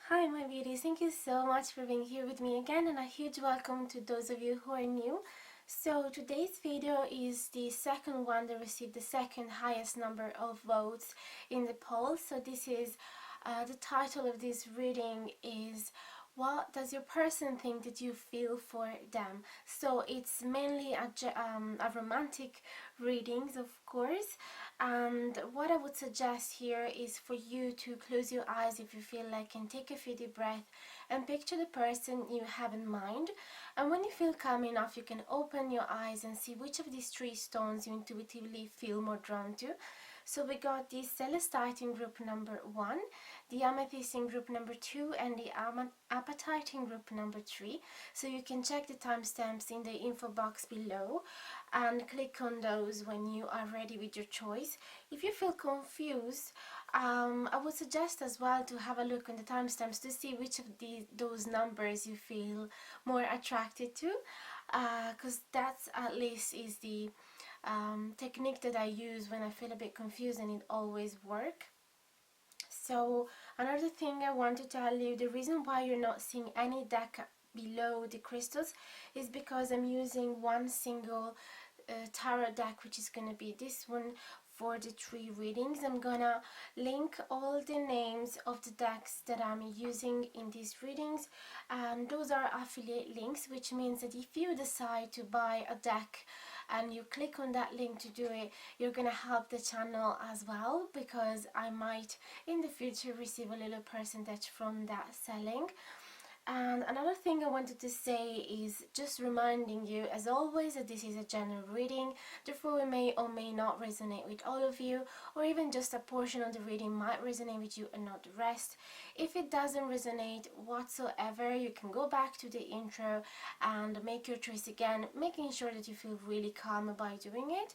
Hi my beauties, thank you so much for being here with me again, and a huge welcome to those of you who are new. So today's video is the second one that received the second highest number of votes in the poll. So this is the title of this reading is what does your person think that you feel for them? So it's mainly a romantic readings, of course, and what I would suggest here is for you to close your eyes if you feel like, and take a few deep breaths and picture the person you have in mind. And when you feel calm enough, you can open your eyes and see which of these three stones you intuitively feel more drawn to. So we got the Celestite in group number 1, the Amethyst in group number 2, and the Apatite in group number 3. So you can check the timestamps in the info box below and click on those when you are ready with your choice. If you feel confused, I would suggest as well to have a look on the timestamps to see which of those numbers you feel more attracted to, because that's at least is the technique that I use when I feel a bit confused, and it always works. So another thing I want to tell you, the reason why you're not seeing any deck below the crystals is because I'm using one single tarot deck, which is going to be this one for the 3 readings. I'm gonna link all the names of the decks that I'm using in these readings, and those are affiliate links, which means that if you decide to buy a deck and you click on that link to do it, you're gonna help the channel as well, because I might in the future receive a little percentage from that selling. And another thing I wanted to say is just reminding you, as always, that this is a general reading, therefore it may or may not resonate with all of you, or even just a portion of the reading might resonate with you and not the rest. If it doesn't resonate whatsoever, you can go back to the intro and make your choice again, making sure that you feel really calm by doing it.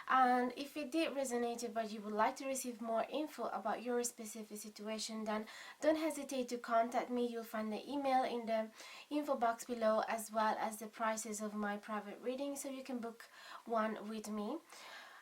And if it did resonate but you would like to receive more info about your specific situation, then don't hesitate to contact me. You'll find the email in the info box below, as well as the prices of my private reading, so you can book one with me.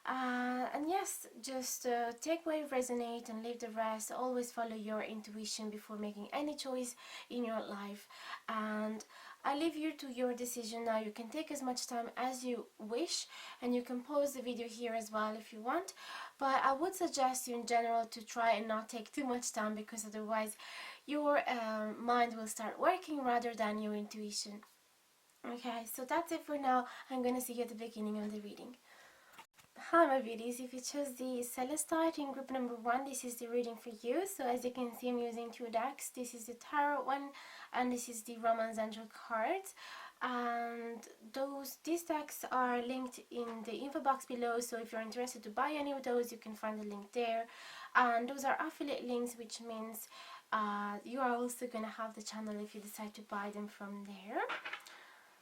And yes, just take what resonate and leave the rest. Always follow your intuition before making any choice in your life, and I leave you to your decision now. You can take as much time as you wish, and you can pause the video here as well if you want, but I would suggest you in general to try and not take too much time, because otherwise your mind will start working rather than your intuition. Okay, so that's it for now. I'm gonna see you at the beginning of the reading. Hi my beauties, if you chose the Celestite in group number 1, this is the reading for you. So as you can see, I'm using 2 decks. This is the tarot one and this is the Romance Angel cards. And these decks are linked in the info box below, so if you're interested to buy any of those, you can find the link there. And those are affiliate links, which means you are also going to have the channel if you decide to buy them from there.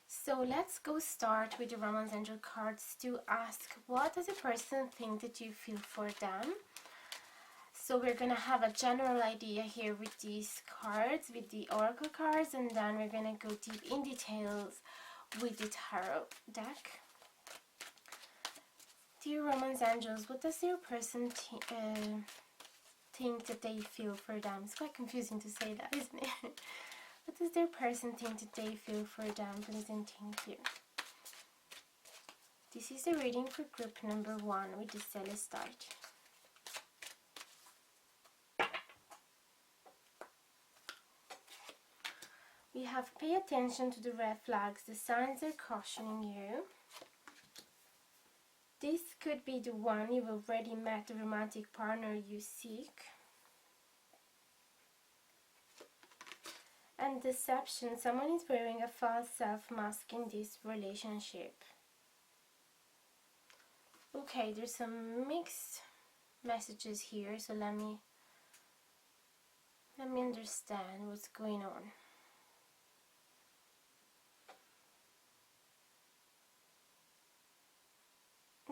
So let's go start with the Romance Angel cards to ask, what does a person think that you feel for them? So we're going to have a general idea here with these cards, with the oracle cards, and then we're going to go deep in details with the tarot deck. Dear Romance Angels, what does your person think that they feel for them? It's quite confusing to say that, isn't it? What does their person think that they feel for them? Please and thank you. This is the reading for group number 1 with the Celestite. We have pay attention to the red flags. The signs are cautioning you. This could be the one you've already met, the romantic partner you seek. And deception, someone is wearing a false self mask in this relationship. Okay, there's some mixed messages here, so let me understand what's going on.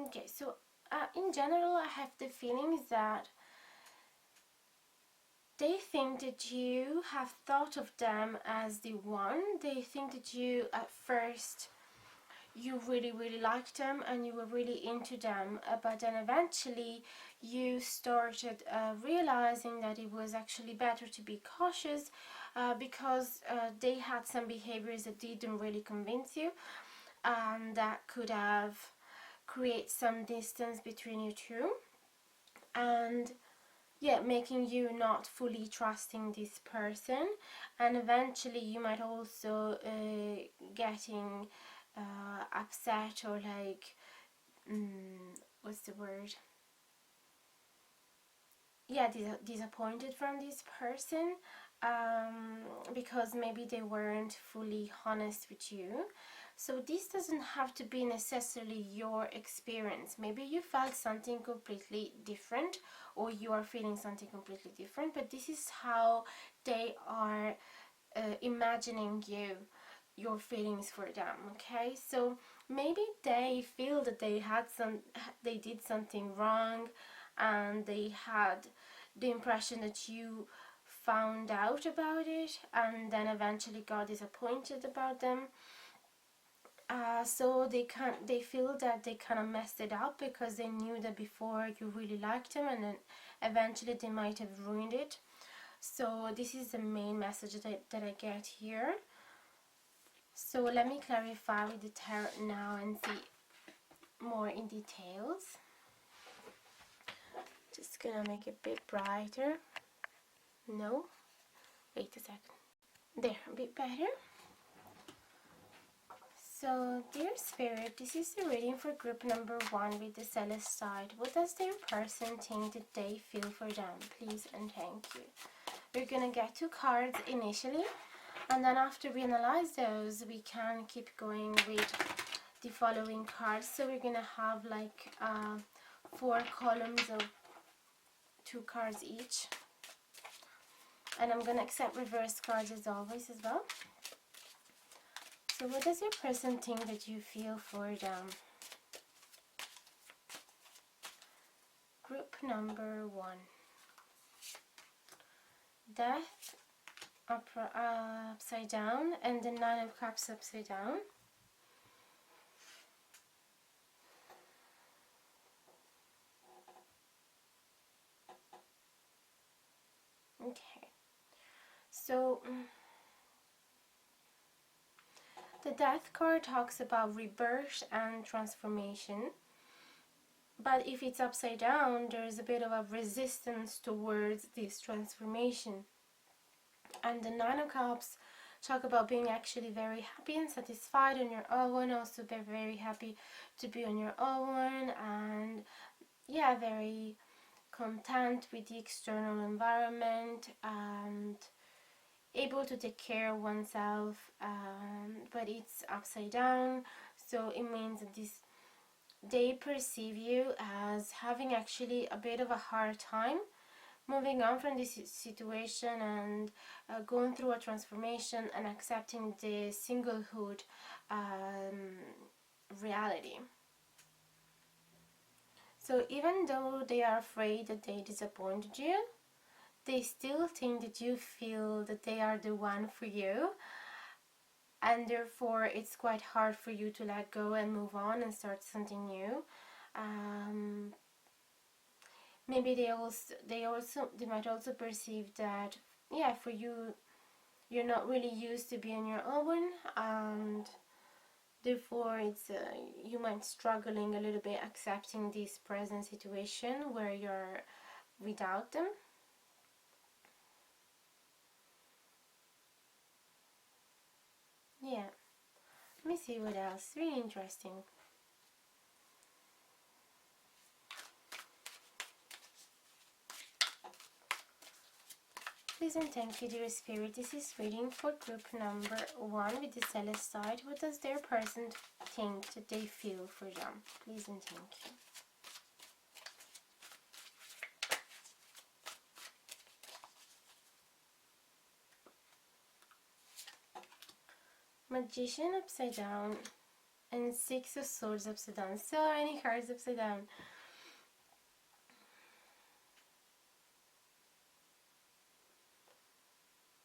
Okay, so in general, I have the feelings that they think that you have thought of them as the one. They think that you at first you really liked them and you were really into them, but then eventually you started realizing that it was actually better to be cautious, because they had some behaviors that didn't really convince you, and that could have create some distance between you two, and yeah, making you not fully trusting this person. And eventually you might also getting upset, or like what's the word, yeah, disappointed from this person, because maybe they weren't fully honest with you. So this doesn't have to be necessarily your experience. Maybe you felt something completely different, or you are feeling something completely different, but this is how they are imagining your feelings for them. Okay, so maybe they feel that they did something wrong, and they had the impression that you found out about it and then eventually got disappointed about them. So they feel that they kind of messed it up because they knew that before you really liked them, and then eventually they might have ruined it. So this is the main message that I get here. So let me clarify with the tarot now and see more in details. Just gonna make it a bit brighter. No, wait a second. There, a bit better. So, dear Spirit, this is the reading for group number 1 with the Celestite. What does their person think that they feel for them? Please and thank you. We're gonna get 2 cards initially, and then after we analyze those, we can keep going with the following cards. So we're gonna have like 4 columns of 2 cards each. And I'm gonna accept reverse cards as always as well. So what does your person think that you feel for them? Group number 1. Death upside down, and the 9 of Cups upside down. Okay. So the Death card talks about rebirth and transformation, but if it's upside down, there's a bit of a resistance towards this transformation. And the 9 of Cups talk about being actually very happy and satisfied on your own, also be very happy to be on your own, and yeah, very content with the external environment and able to take care of oneself, but it's upside down, so it means that they perceive you as having actually a bit of a hard time moving on from this situation, and going through a transformation and accepting the singlehood reality. So even though they are afraid that they disappointed you, they still think that you feel that they are the one for you, and therefore it's quite hard for you to let go and move on and start something new. Maybe they might also perceive that, yeah, for you, you're not really used to being on your own, and therefore it's you might struggling a little bit accepting this present situation where you're without them. Yeah, let me see what else. Really interesting. Please and thank you, dear Spirit. This is reading for group number 1 with the Celestite. What does their person think that they feel for them? Please and thank you. Magician upside down and 6 of Swords upside down. So many cards upside down.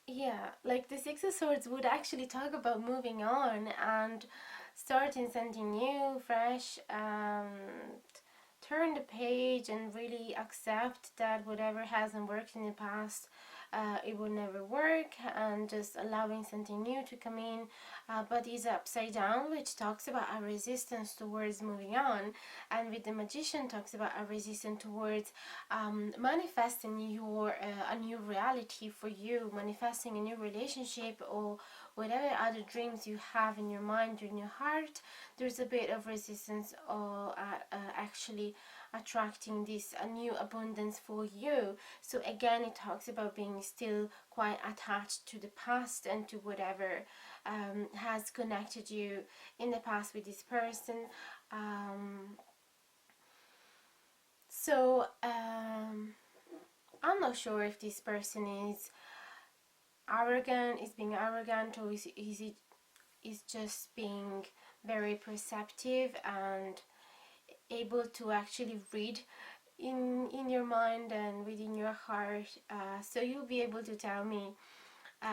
Yeah, like the Six of Swords would actually talk about moving on and starting something new, fresh, turn the page and really accept that whatever hasn't worked in the past, it will never work, and just allowing something new to come in. But is upside down, which talks about a resistance towards moving on, and with the Magician talks about a resistance towards manifesting a new reality for you, manifesting a new relationship, or whatever other dreams you have in your mind or in your heart. There's a bit of resistance or actually attracting this a new abundance for you. So again, it talks about being still quite attached to the past and to whatever has connected you in the past with this person. I'm not sure if this person is being arrogant, or is just being very perceptive and able to actually read in your mind and within your heart. So you'll be able to tell me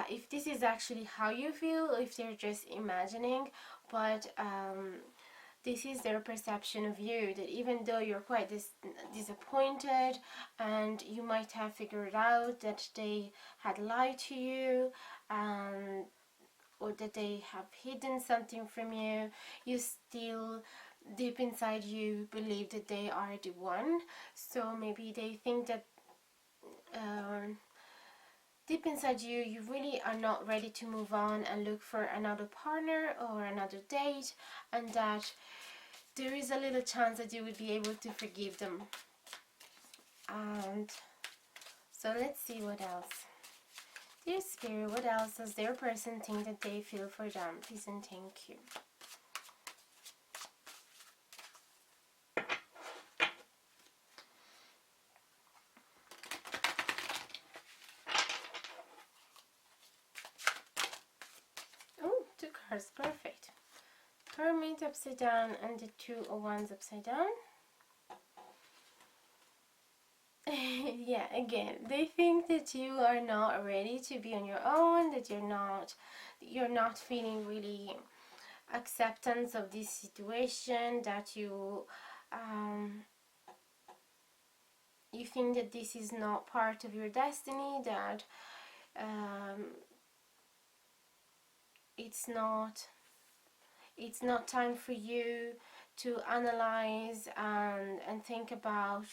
if this is actually how you feel, or if they're just imagining. But this is their perception of you, that even though you're quite disappointed and you might have figured out that they had lied to you, or that they have hidden something from you, you still deep inside you believe that they are the one. So maybe they think that deep inside you, you really are not ready to move on and look for another partner or another date, and that there is a little chance that you would be able to forgive them. And so let's see what else. Dear Spirit, what else does their person think that they feel for them? Please and thank you. Oh, two cards, perfect. Hermit upside down and the Two of Wands upside down. Yeah, again, they think that you are not ready to be on your own, that you're not feeling really acceptance of this situation, that you think that this is not part of your destiny, that it's not time for you to analyze and think about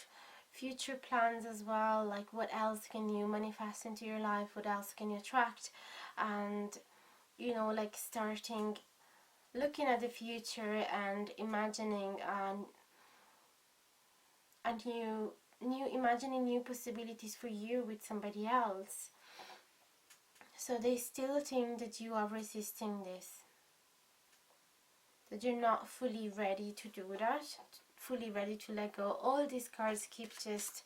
future plans as well, like what else can you manifest into your life, what else can you attract, and like starting looking at the future and imagining imagining new possibilities for you with somebody else. So they still think that you are resisting this, that you're not fully ready to do that, fully ready to let go. All these cards keep just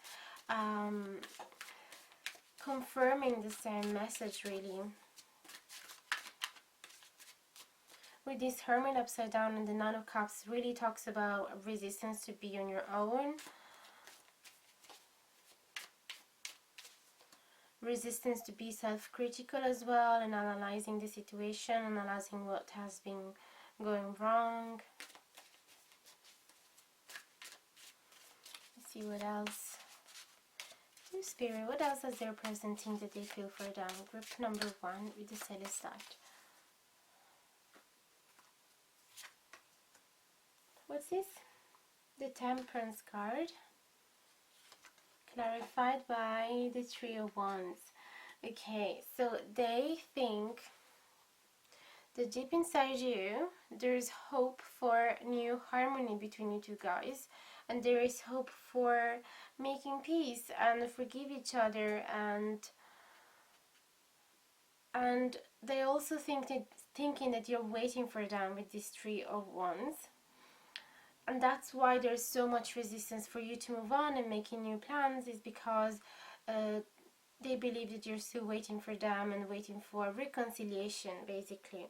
confirming the same message, really. With this Hermit upside down and the Nine of Cups, really talks about resistance to be on your own, resistance to be self-critical as well, and analyzing the situation, analyzing what has been going wrong. Let's see what else. Dear Spirit, what else does their person think that they feel for them? Group number 1 with the Celestite. What's this? The Temperance card, clarified by the Three of Wands. Okay, so they think that deep inside you there is hope for new harmony between you two guys, and there is hope for making peace and forgive each other, and they also thinking that you're waiting for them with this Three of Wands. And that's why there's so much resistance for you to move on and making new plans, is because they believe that you're still waiting for them and waiting for reconciliation, basically,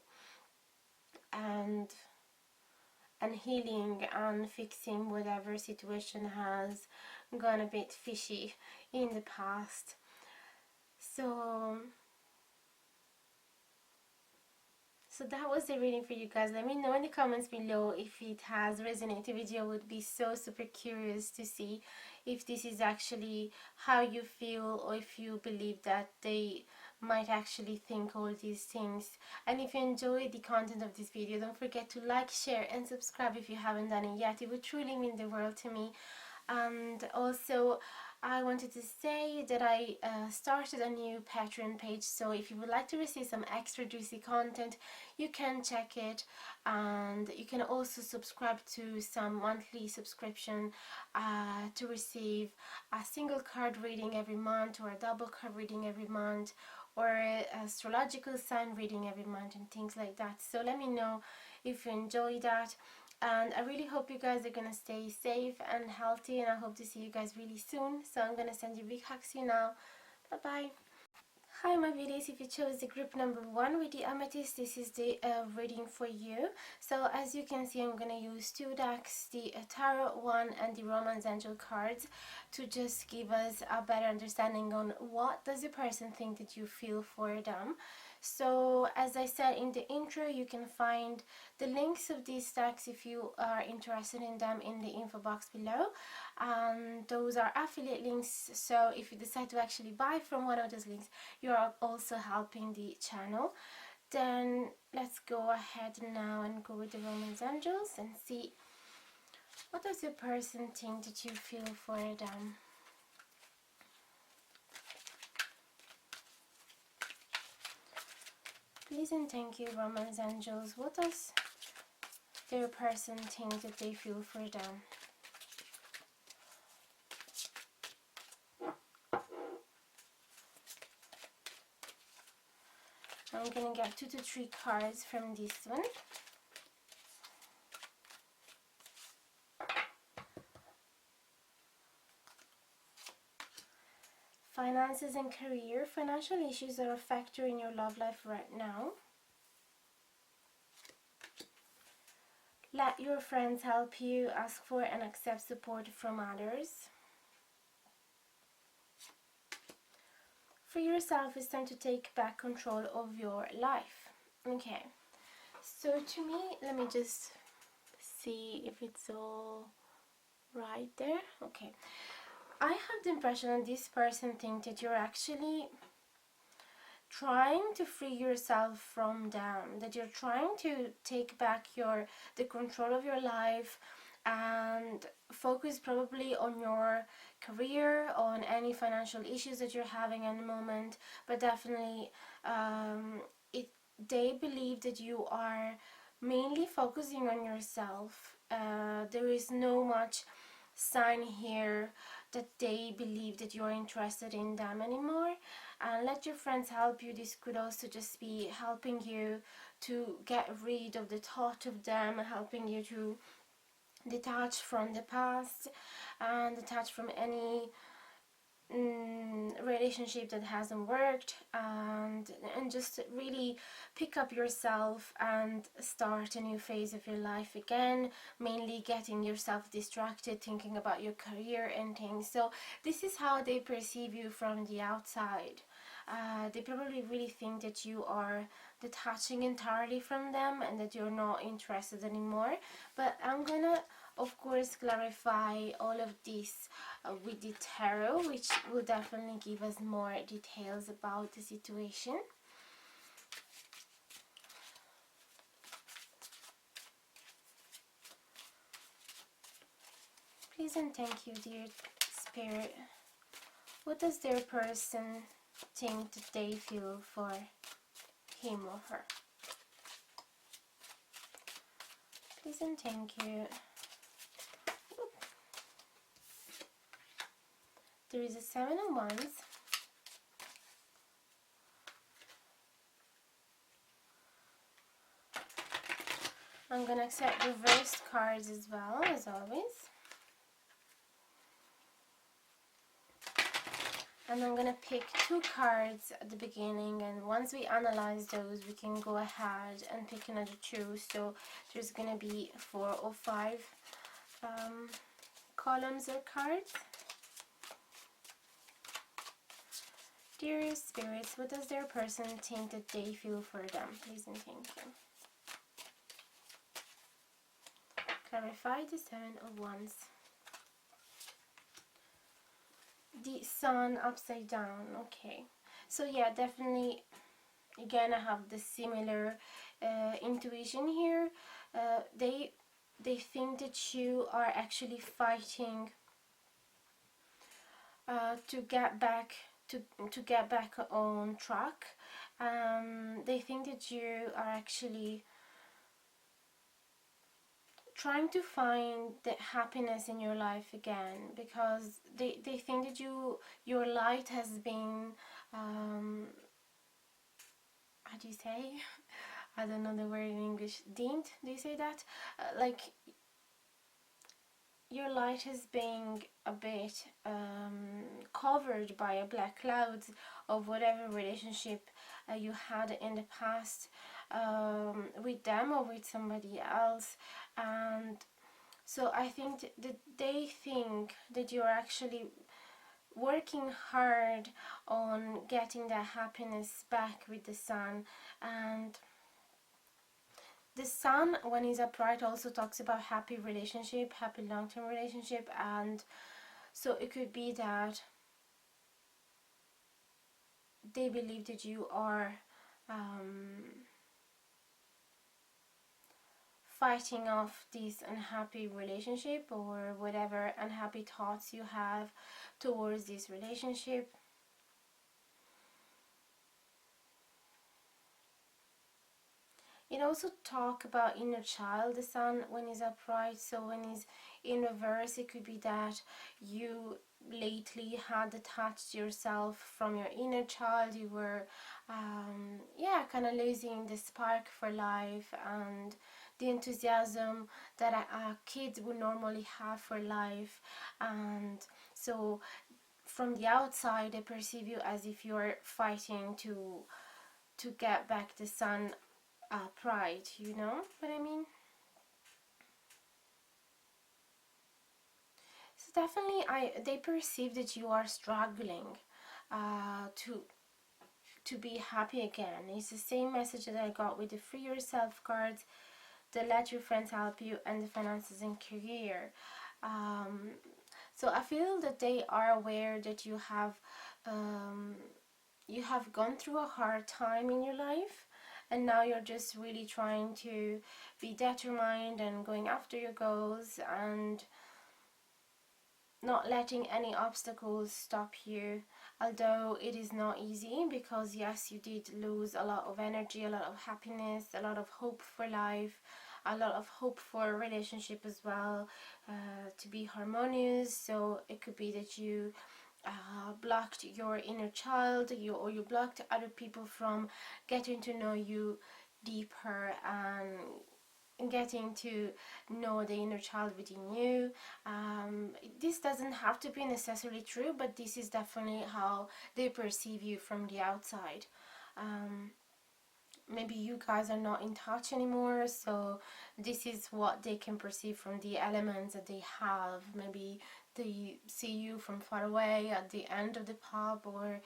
and healing and fixing whatever situation has gone a bit fishy in the past. So So that was the reading for you guys. Let me know in the comments below if it has resonated with you. I would be so super curious to see if this is actually how you feel, or if you believe that they might actually think all these things. And if you enjoyed the content of this video, don't forget to like, share and subscribe if you haven't done it yet. It would truly mean the world to me. And also, I wanted to say that I started a new Patreon page, so if you would like to receive some extra juicy content, you can check it. And you can also subscribe to some monthly subscription to receive a single card reading every month, or a double card reading every month, or astrological sign reading every month, and things like that. So let me know if you enjoy that. And I really hope you guys are going to stay safe and healthy, and I hope to see you guys really soon. So I'm going to send you big hugs to you now. Bye bye. Hi my beauties, if you chose the group number 1 with the Amethyst, this is the reading for you. So as you can see, I'm going to use 2 decks, the Tarot one and the Romance Angel cards, to just give us a better understanding on what does the person think that you feel for them. So as I said in the intro, you can find the links of these decks if you are interested in them in the info box below. Those are affiliate links, so if you decide to actually buy from one of those links, you are also helping the channel. Then let's go ahead now and go with the Romance Angels and see what does the person think that you feel for them. Please and thank you, Romance Angels. What does their person think that they feel for them? I'm going to get 2 to 3 cards from this one. Finances and career. Financial issues are a factor in your love life right now. Let your friends help you. Ask for and accept support from others. For yourself, it's time to take back control of your life. Okay, so to me, let me just see if it's all right there. Okay, I have the impression that this person thinks that you're actually trying to free yourself from them, that you're trying to take back the control of your life and focus probably on your career, on any financial issues that you're having at the moment, but definitely they believe that you are mainly focusing on yourself. There is no much sign here that they believe that you're interested in them anymore. And let your friends help you. This could also just be helping you to get rid of the thought of them, helping you to detach from the past and detach from any relationship that hasn't worked, and just really pick up yourself and start a new phase of your life again, mainly getting yourself distracted, thinking about your career and things. So this is how they perceive you from the outside. They probably really think that you are detaching entirely from them and that you're not interested anymore, but I'm gonna of course clarify all of this with the tarot, which will definitely give us more details about the situation. Please and thank you, dear Spirit. What does their person think that they feel for him or her? Please and thank you. There is a 7 of Wands. I'm going to accept reversed cards as well, as always. And I'm going to pick 2 cards at the beginning, and once we analyze those, we can go ahead and pick another 2. So there's going to be 4 or 5 columns or cards. Dear spirits, what does their person think that they feel for them? Please and thank you. Clarify the Seven of Wands. The Sun upside down. Okay. So yeah, definitely, again, I have the similar intuition here. They think that you are actually fighting to get back on track. They think that you are actually trying to find the happiness in your life again, because they think that your light has been how do you say? I don't know the word in English. Dimmed? Do you say that? Like your light has been a bit covered by a black cloud of whatever relationship you had in the past with them or with somebody else. And so I think that they think that you're actually working hard on getting that happiness back with the Sun. And the Sun, when he's upright, also talks about happy relationship, happy long-term relationship. And so it could be that they believe that you are fighting off this unhappy relationship or whatever unhappy thoughts you have towards this relationship. It also talk about inner child, the Sun, when he's upright. So when he's in reverse, it could be that you lately had detached yourself from your inner child. You were kind of losing the spark for life and the enthusiasm that a kid would normally have for life. And so from the outside, they perceive you as if you're fighting to get back the Sun pride, you know what I mean? So definitely they perceive that you are struggling to be happy again. It's the same message that I got with the Free Yourself cards, the Let Your Friends Help You, and the Finances and Career. So I feel that they are aware that you have gone through a hard time in your life, and now you're just really trying to be determined and going after your goals and not letting any obstacles stop you. Although it is not easy, because yes, you did lose a lot of energy, a lot of happiness, a lot of hope for life, a lot of hope for a relationship as well, to be harmonious. So it could be that you blocked your inner child, or you blocked other people from getting to know you deeper and getting to know the inner child within you. This doesn't have to be necessarily true, but this is definitely how they perceive you from the outside. Maybe you guys are not in touch anymore, so this is what they can perceive from the elements that they have. Maybe they see you from far away at the end of the pub, or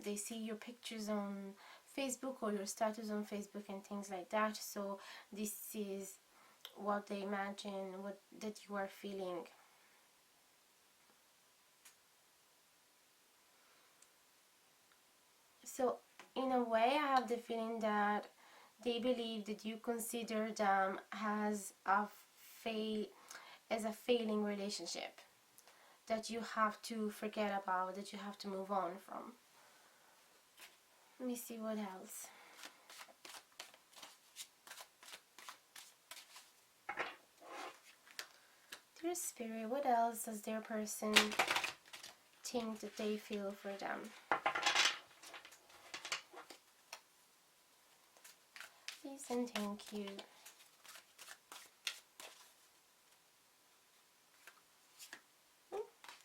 they see your pictures on Facebook or your status on Facebook and things like that. So this is what they imagine that you are feeling. So in a way, I have the feeling that they believe that you consider them as a failing relationship that you have to forget about, that you have to move on from. Let me see what else. Dear Spirit, what else does their person think that they feel for them? Please and thank you.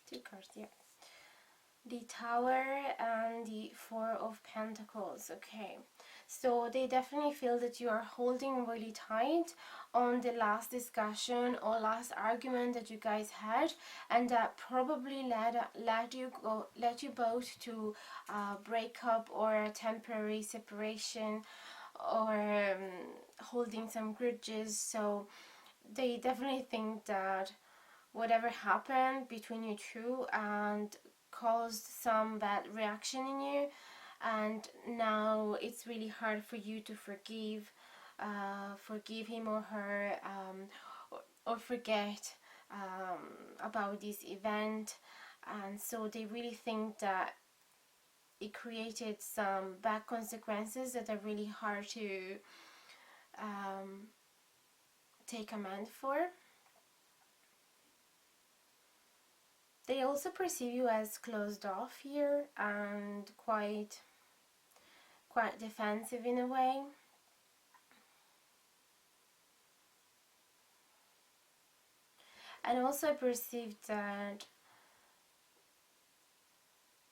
Two cards, yeah. the Tower and the Four of Pentacles. Okay, so they definitely feel that you are holding really tight on the last discussion or last argument that you guys had, and that probably led you both to break up or a temporary separation, or holding some grudges. So they definitely think that whatever happened between you two and caused some bad reaction in you, and now it's really hard for you to forgive him or her, or forget about this event. And so they really think that it created some bad consequences that are really hard to take amend for. They also perceive you as closed off here and quite defensive in a way. And also I perceive that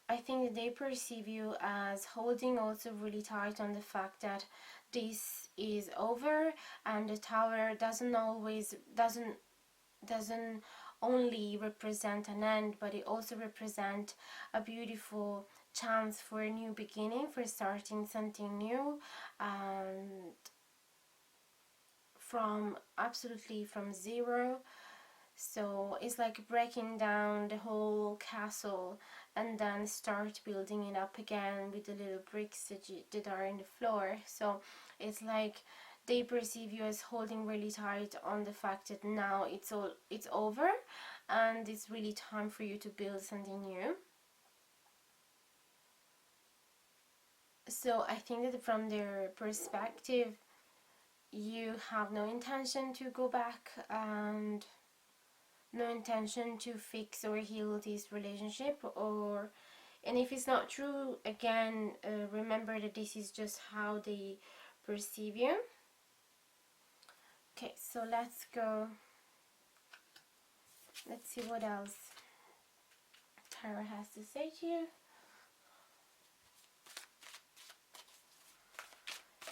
I think that they perceive you as holding also really tight on the fact that this is over, and the Tower doesn't only represent an end, but it also represents a beautiful chance for a new beginning, for starting something new, and absolutely from zero. So it's like breaking down the whole castle and then start building it up again with the little bricks that are in the floor. So it's like they perceive you as holding really tight on the fact that now it's over, and it's really time for you to build something new. So I think that from their perspective, you have no intention to go back and no intention to fix or heal this relationship. And if it's not true, again, remember that this is just how they perceive you. Okay, so let's see what else Tara has to say to you.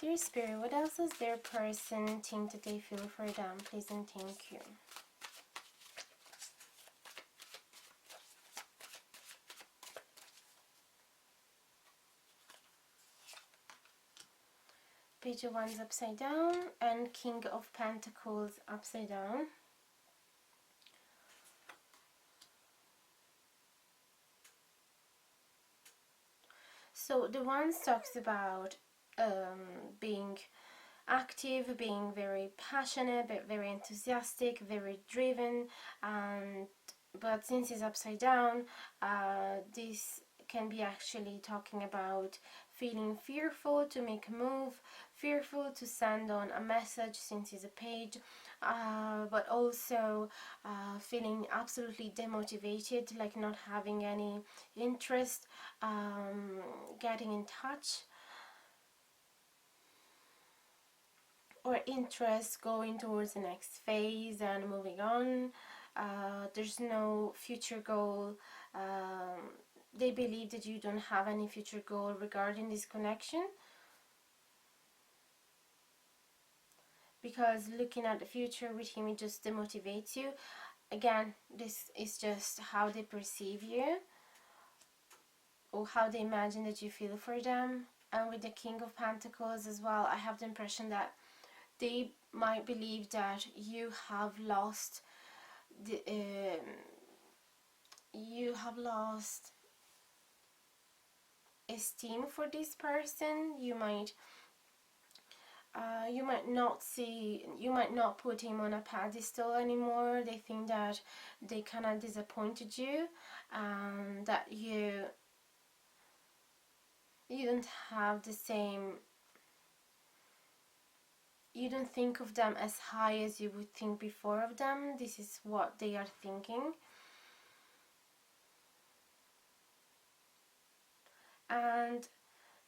Dear Spirit, what else does their person think that they feel for them? Please and thank you. Page of Wands upside down and King of Pentacles upside down. So the Wands talks about being active, being very passionate, but very enthusiastic, very driven, but since it's upside down, this can be actually talking about feeling fearful to make a move, fearful to send on a message since it's a page, but also feeling absolutely demotivated, like not having any interest getting in touch, or interest going towards the next phase and moving on. There's no future goal. They believe that you don't have any future goal regarding this connection, because looking at the future with him, it just demotivates you. Again, this is just how they perceive you or how they imagine that you feel for them. And with the King of Pentacles as well, I have the impression that they might believe that you have lost esteem for this person. You might not put him on a pedestal anymore. They think that they kind of disappointed you, and that you don't have the same, you don't think of them as high as you would think before of them. This is what they are thinking. And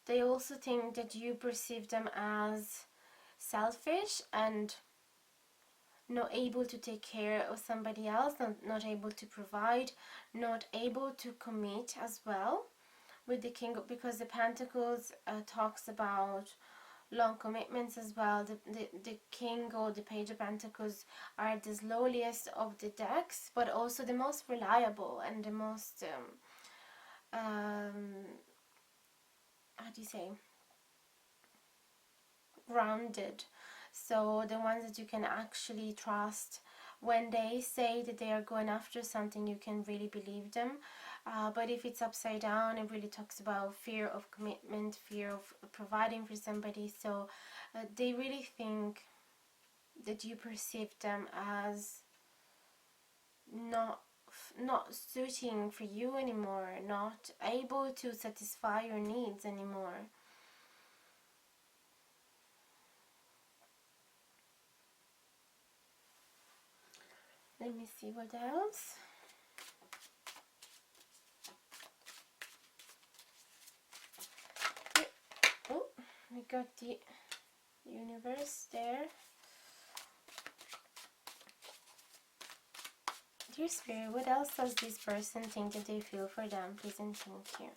they also think that you perceive them as selfish and not able to take care of somebody else, not able to provide, not able to commit as well with the King, because the Pentacles talks about long commitments as well. The King or the Page of Pentacles are the slowliest of the decks, but also the most reliable and the most how do you say, grounded. So the ones that you can actually trust. When they say that they are going after something, you can really believe them. But if it's upside down, it really talks about fear of commitment, fear of providing for somebody. So they really think that you perceive them as not suiting for you anymore, not able to satisfy your needs anymore. Let me see what else. Oh, we got the universe there. Dear Spirit, what else does this person think that they feel for them? Please and thank you.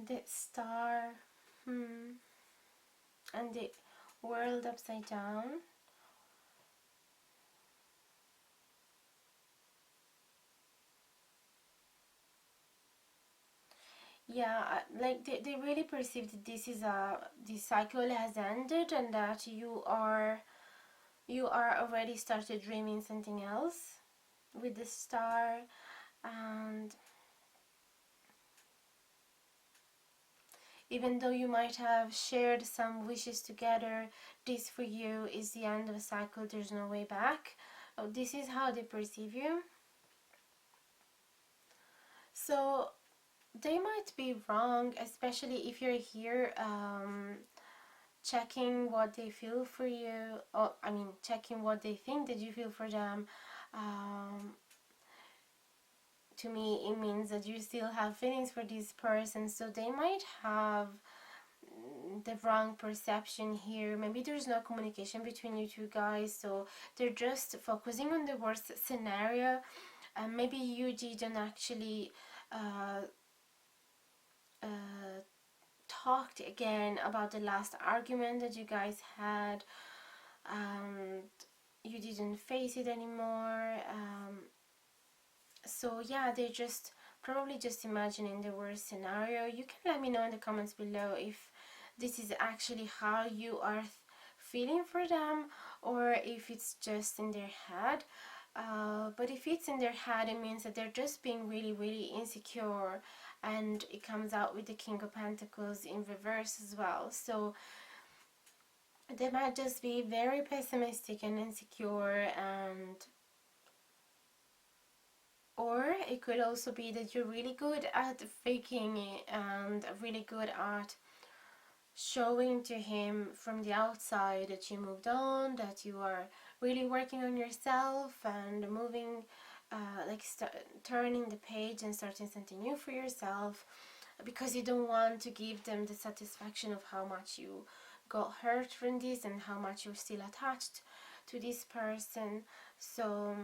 The Star, and the World upside down. Yeah, like they really perceive that this cycle has ended, and that you are already started dreaming something else with the Star. And even though you might have shared some wishes together, this for you is the end of a cycle. There's no way back. Oh, this is how they perceive you. So they might be wrong, especially if you're here checking what they feel for you, or I mean checking what they think that you feel for them. To me it means that you still have feelings for this person, so they might have the wrong perception here. Maybe there's no communication between you two guys, so they're just focusing on the worst scenario, and maybe you didn't actually talked again about the last argument that you guys had, and you didn't face it anymore. So yeah, they're just probably just imagining the worst scenario. You can let me know in the comments below if this is actually how you are feeling for them, or if it's just in their head. But if it's in their head, it means that they're just being really insecure, and it comes out with the King of Pentacles in reverse as well. So they might just be very pessimistic and insecure, and or it could also be that you're really good at faking it and really good at showing to him from the outside that you moved on, that you are really working on yourself and moving, turning the page and starting something new for yourself, because you don't want to give them the satisfaction of how much you got hurt from this and how much you're still attached to this person. So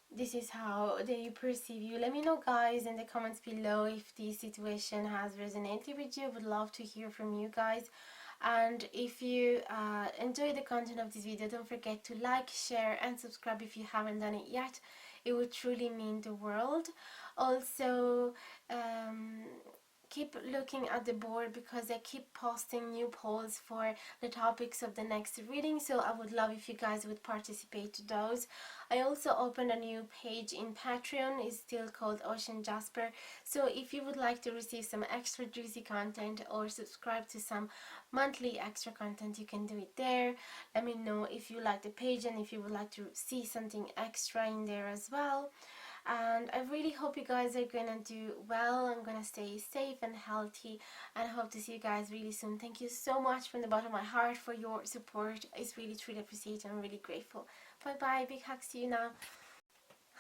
this is how they perceive you. Let me know guys in the comments below if this situation has resonated with you. I would love to hear from you guys. And if you enjoy the content of this video, don't forget to like, share and subscribe if you haven't done it yet. It would truly mean the world. Also, keep looking at the board, because I keep posting new polls for the topics of the next reading, so I would love if you guys would participate to those. I also opened a new page in Patreon. It's still called Ocean Jasper, so if you would like to receive some extra juicy content or subscribe to some monthly extra content, you can do it there. Let me know if you like the page and if you would like to see something extra in there as well. And I really hope you guys are gonna do well. I'm gonna stay safe and healthy, and I hope to see you guys really soon. Thank you so much from the bottom of my heart for your support. It's really truly appreciated. I'm really grateful. Bye bye, big hugs to you now.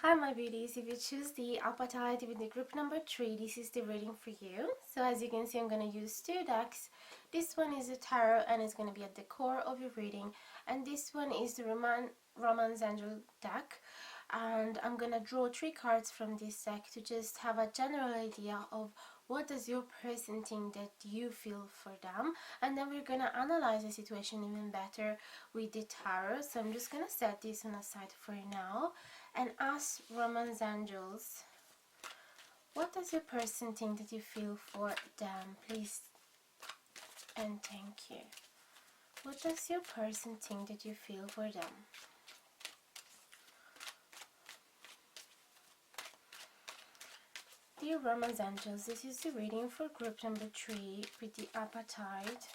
Hi. Hi my beauties, if you choose the Apatite with the group number 3, this is the reading for you. So as you can see, I'm going to use 2 decks. This one is a tarot and it's going to be at the core of your reading. And this one is the Romance Angel deck. And I'm going to draw 3 cards from this deck to just have a general idea of what does your person think that you feel for them. And then we're going to analyze the situation even better with the tarot. So I'm just going to set this on the side for now. And ask Romance Angels, what does your person think that you feel for them, please? And thank you. What does your person think that you feel for them? Dear Romance Angels, this is the reading for group number 3 with the Apatite.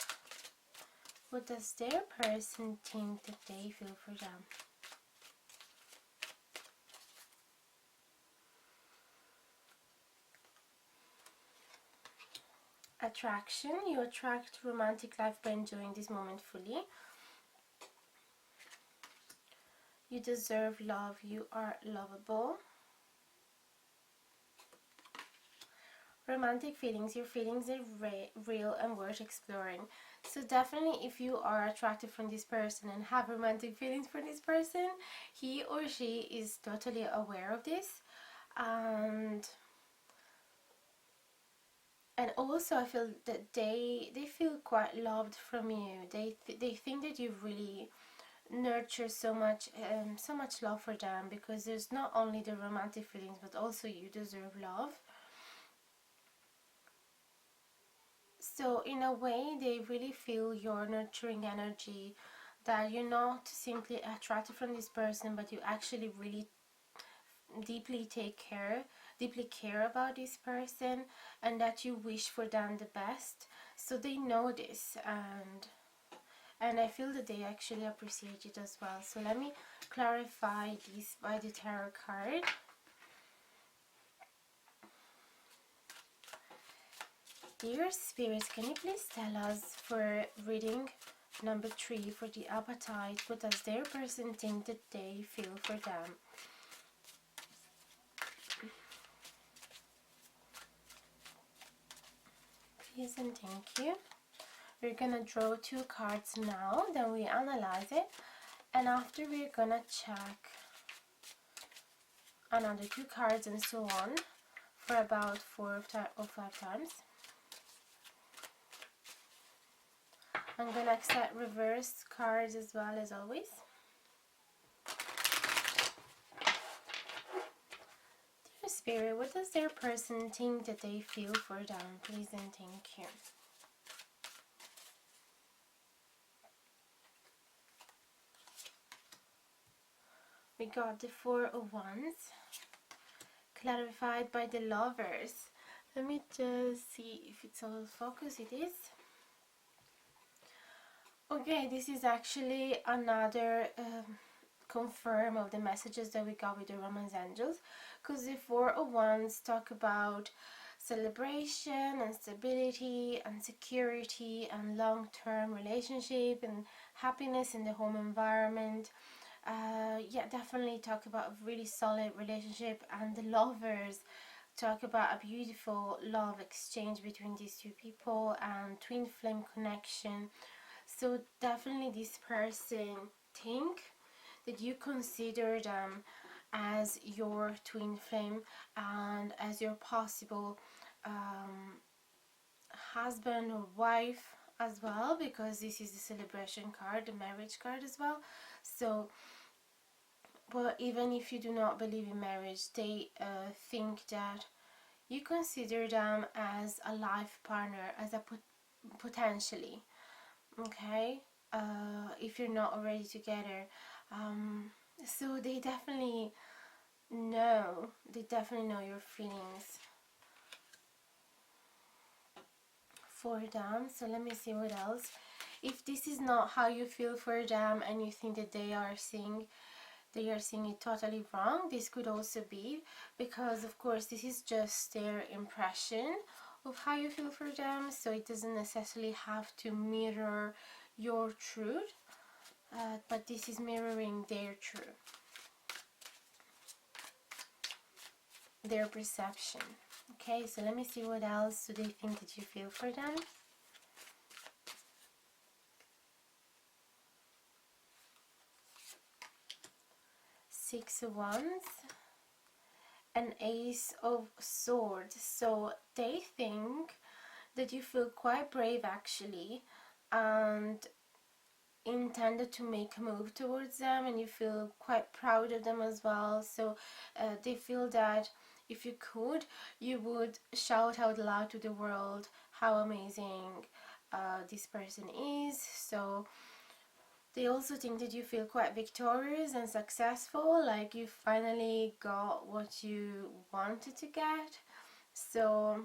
What does their person think that they feel for them? Attraction. You attract romantic life by enjoying this moment fully. You deserve love. You are lovable. Romantic feelings. Your feelings are real and worth exploring. So definitely if you are attracted from this person and have romantic feelings for this person, he or she is totally aware of this. And also I feel that they feel quite loved from you. They think that you really nurture so much love for them, because there's not only the romantic feelings but also you deserve love. So in a way they really feel your nurturing energy, that you're not simply attracted from this person but you actually really deeply care about this person, and that you wish for them the best. So they know this, and I feel that they actually appreciate it as well. So let me clarify this by the tarot card. Dear Spirits, can you please tell us for reading number 3 for the Apatite, what does their person think that they feel for them? Please and thank you. We're gonna draw 2 cards now, then we analyze it, and after we're gonna check another 2 cards and so on for about 4 or 5 times. I'm gonna accept reverse cards as well as always. Dear Spirit, what does their person think that they feel for them? Please and thank you. We got the 4 of Wands, clarified by the Lovers. Let me just see if it's all focused. It is. Okay, this is actually another confirm of the messages that we got with the Romance Angels, because the 4 of Wands talk about celebration and stability and security and long-term relationship and happiness in the home environment. Yeah, definitely talk about a really solid relationship, and the Lovers talk about a beautiful love exchange between these 2 people and twin flame connection. So definitely this person think that you consider them as your twin flame and as your possible husband or wife as well, because this is the celebration card, the marriage card as well. So, but even if you do not believe in marriage, they think that you consider them as a life partner, as a potentially, okay, if you're not already together. So they definitely know your feelings for them. So let me see what else. If this is not how you feel for them and you think that they are seeing it totally wrong, this could also be because, of course, this is just their impression of how you feel for them, so it doesn't necessarily have to mirror your truth, but this is mirroring their truth. their perception. Okay, so let me see what else do they think that you feel for them. Six of Wands and Ace of Swords. So they think that you feel quite brave actually, and intended to make a move towards them, and you feel quite proud of them as well. So they feel that if you could, you would shout out loud to the world how amazing this person is. So they also think that you feel quite victorious and successful, like you finally got what you wanted to get. So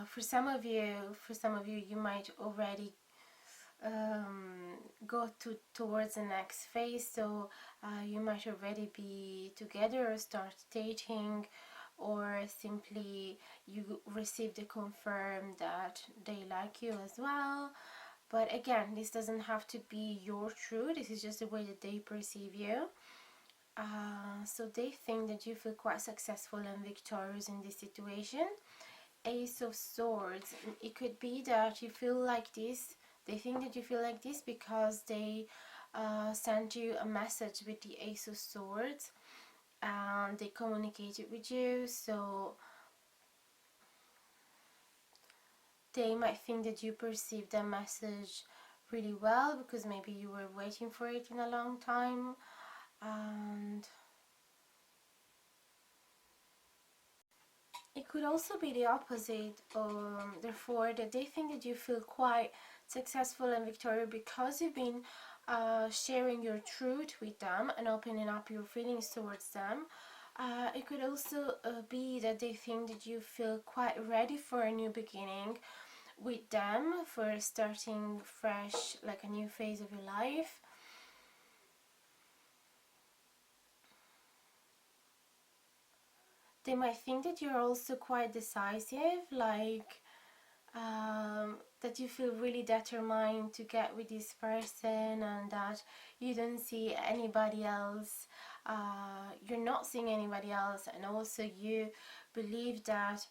for some of you, you might already go towards the next phase. So you might already be together or start dating, or simply you received a confirm that they like you as well. But again, this doesn't have to be your truth. This is just the way that they perceive you. So they think that you feel quite successful and victorious in this situation. Ace of Swords. It could be that you feel like this. They think that you feel like this because they sent you a message with the Ace of Swords, and they communicated with you. So they might think that you perceived the message really well, because maybe you were waiting for it in a long time. And it could also be the opposite, therefore, that they think that you feel quite successful and victorious because you've been sharing your truth with them and opening up your feelings towards them. It could also be that they think that you feel quite ready for a new beginning with them, for starting fresh, like a new phase of your life. They might think that you're also quite decisive, like that you feel really determined to get with this person, and that you don't see anybody else, you're not seeing anybody else, and also you believe that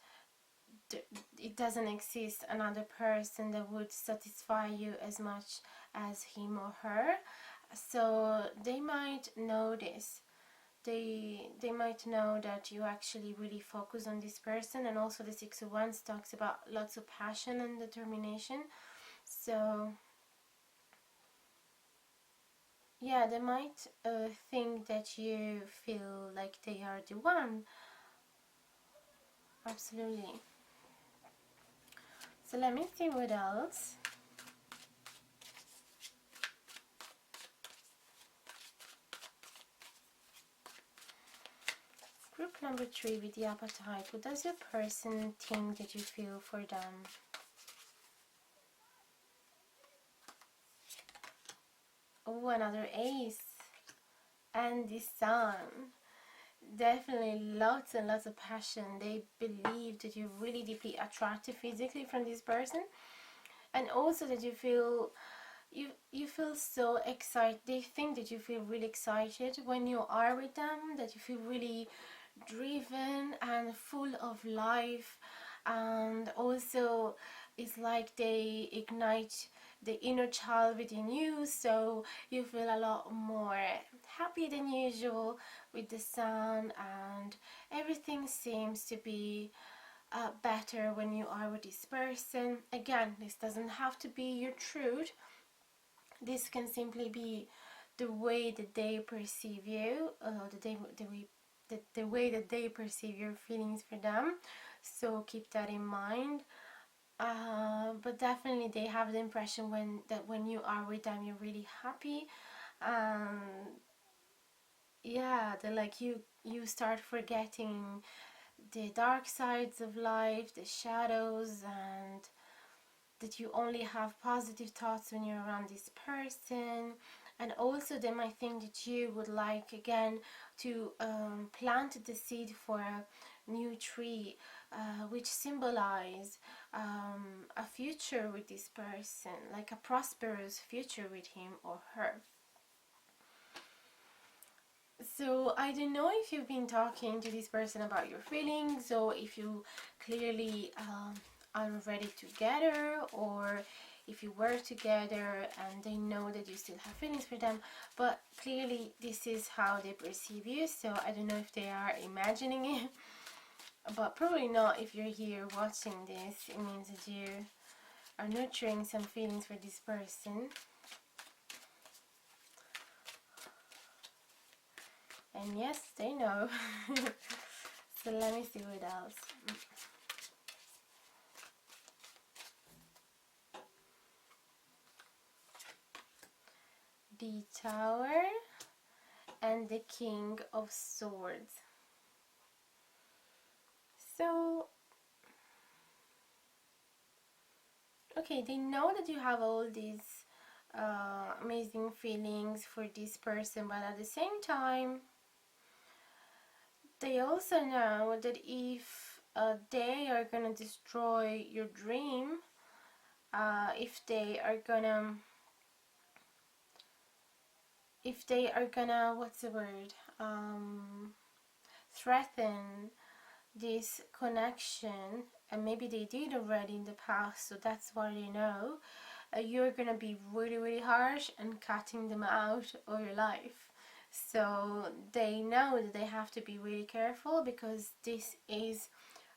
it doesn't exist another person that would satisfy you as much as him or her. So they might know this. They might know that you actually really focus on this person. And also the Six of Wands talks about lots of passion and determination. So yeah, they might think that you feel like they are the one. Absolutely. So let me see what else. Group number 3 with the Apatite. What does your person think that you feel for them? Oh, another ace. And the Sun. Definitely lots and lots of passion. They believe that you're really deeply attracted physically from this person. And also that you feel so excited. They think that you feel really excited when you are with them, that you feel really driven and full of life, and also it's like they ignite the inner child within you, so you feel a lot more happy than usual with the Sun, and everything seems to be better when you are with this person. Again, this doesn't have to be your truth. This can simply be the way that they perceive you, the way that they perceive your feelings for them. So keep that in mind. But definitely they have the impression when you are with them, you're really happy. Yeah, they're like you start forgetting the dark sides of life, the shadows, and that you only have positive thoughts when you're around this person. And also they might think that you would like again to plant the seed for a new tree, which symbolize a future with this person, like a prosperous future with him or her. So I don't know if you've been talking to this person about your feelings, or if you clearly are already together, or if you were together and they know that you still have feelings for them, but clearly this is how they perceive you. So I don't know if they are imagining it, but probably not. If you're here watching this, it means that you are nurturing some feelings for this person. And yes, they know. So let me see what else. The Tower and the King of Swords. So, okay, they know that you have all these amazing feelings for this person, but at the same time, they also know that if they are gonna destroy your dream, if they are gonna, what's the word, threaten this connection, and maybe they did already in the past, so that's why they know, you're gonna be really, really harsh and cutting them out of your life. So they know that they have to be really careful, because this is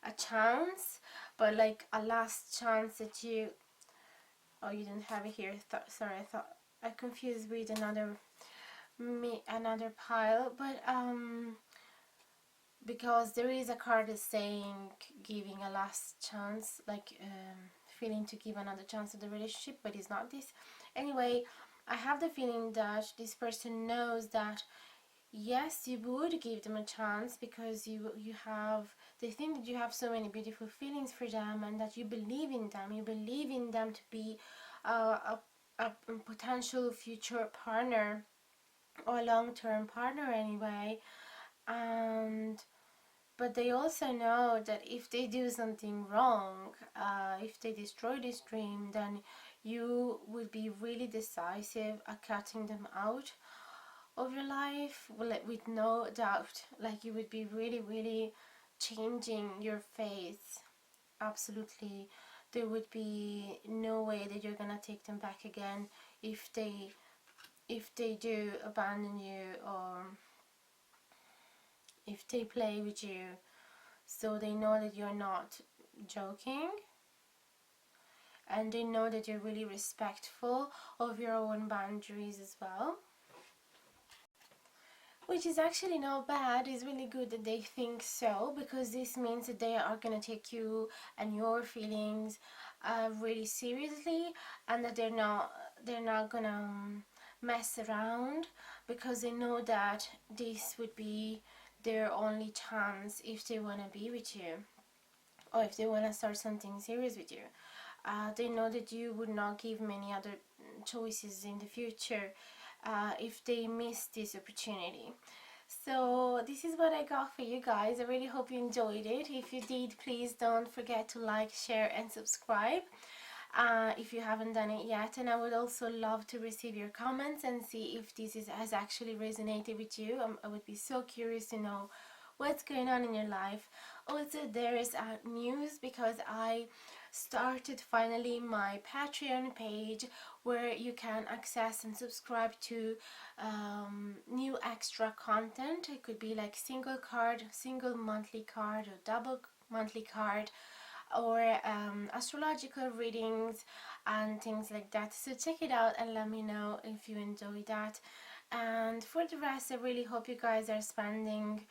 a chance, but like a last chance that you, oh, you didn't have it here, sorry, I thought I confused with another pile, but because there is a card that's saying giving a last chance, like feeling to give another chance to the relationship, but it's not this. Anyway, I have the feeling that this person knows that yes, you would give them a chance, because they think that you have so many beautiful feelings for them, and that you believe in them to be a potential future partner, or long-term partner anyway. And but they also know that if they do something wrong, if they destroy this dream, then you would be really decisive at cutting them out of your life, with no doubt. Like, you would be really, really changing your face. Absolutely. There would be no way that you're gonna take them back again if they do abandon you, or if they play with you. So they know that you're not joking, and they know that you're really respectful of your own boundaries as well, which is actually not bad. It's really good that they think so, because this means that they are going to take you and your feelings really seriously, and that they're not gonna mess around, because they know that this would be their only chance if they want to be with you, or if they want to start something serious with you. They know that you would not give many other choices in the future if they miss this opportunity. So this is what I got for you guys. I really hope you enjoyed it. If you did, please don't forget to like, share and subscribe if you haven't done it yet. And I would also love to receive your comments and see if this has actually resonated with you. I would be so curious to know what's going on in your life. Also, there is news, because I started finally my Patreon page, where you can access and subscribe to new extra content. It could be like single monthly card, or double monthly card, or astrological readings and things like that. So check it out and let me know if you enjoy that. And for the rest, I really hope you guys are spending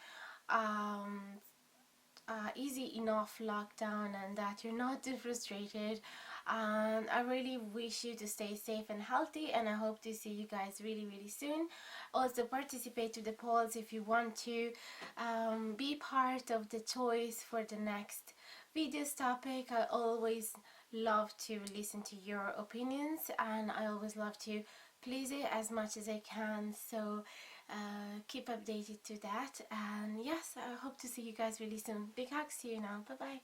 easy enough lockdown, and that you're not too frustrated. And I really wish you to stay safe and healthy, and I hope to see you guys really, really soon. Also, participate to the polls if you want to be part of the choice for the next video's topic. I always love to listen to your opinions, and I always love to please it as much as I can. So keep updated to that, and yes, I hope to see you guys really soon. Big hugs to you now. Bye bye.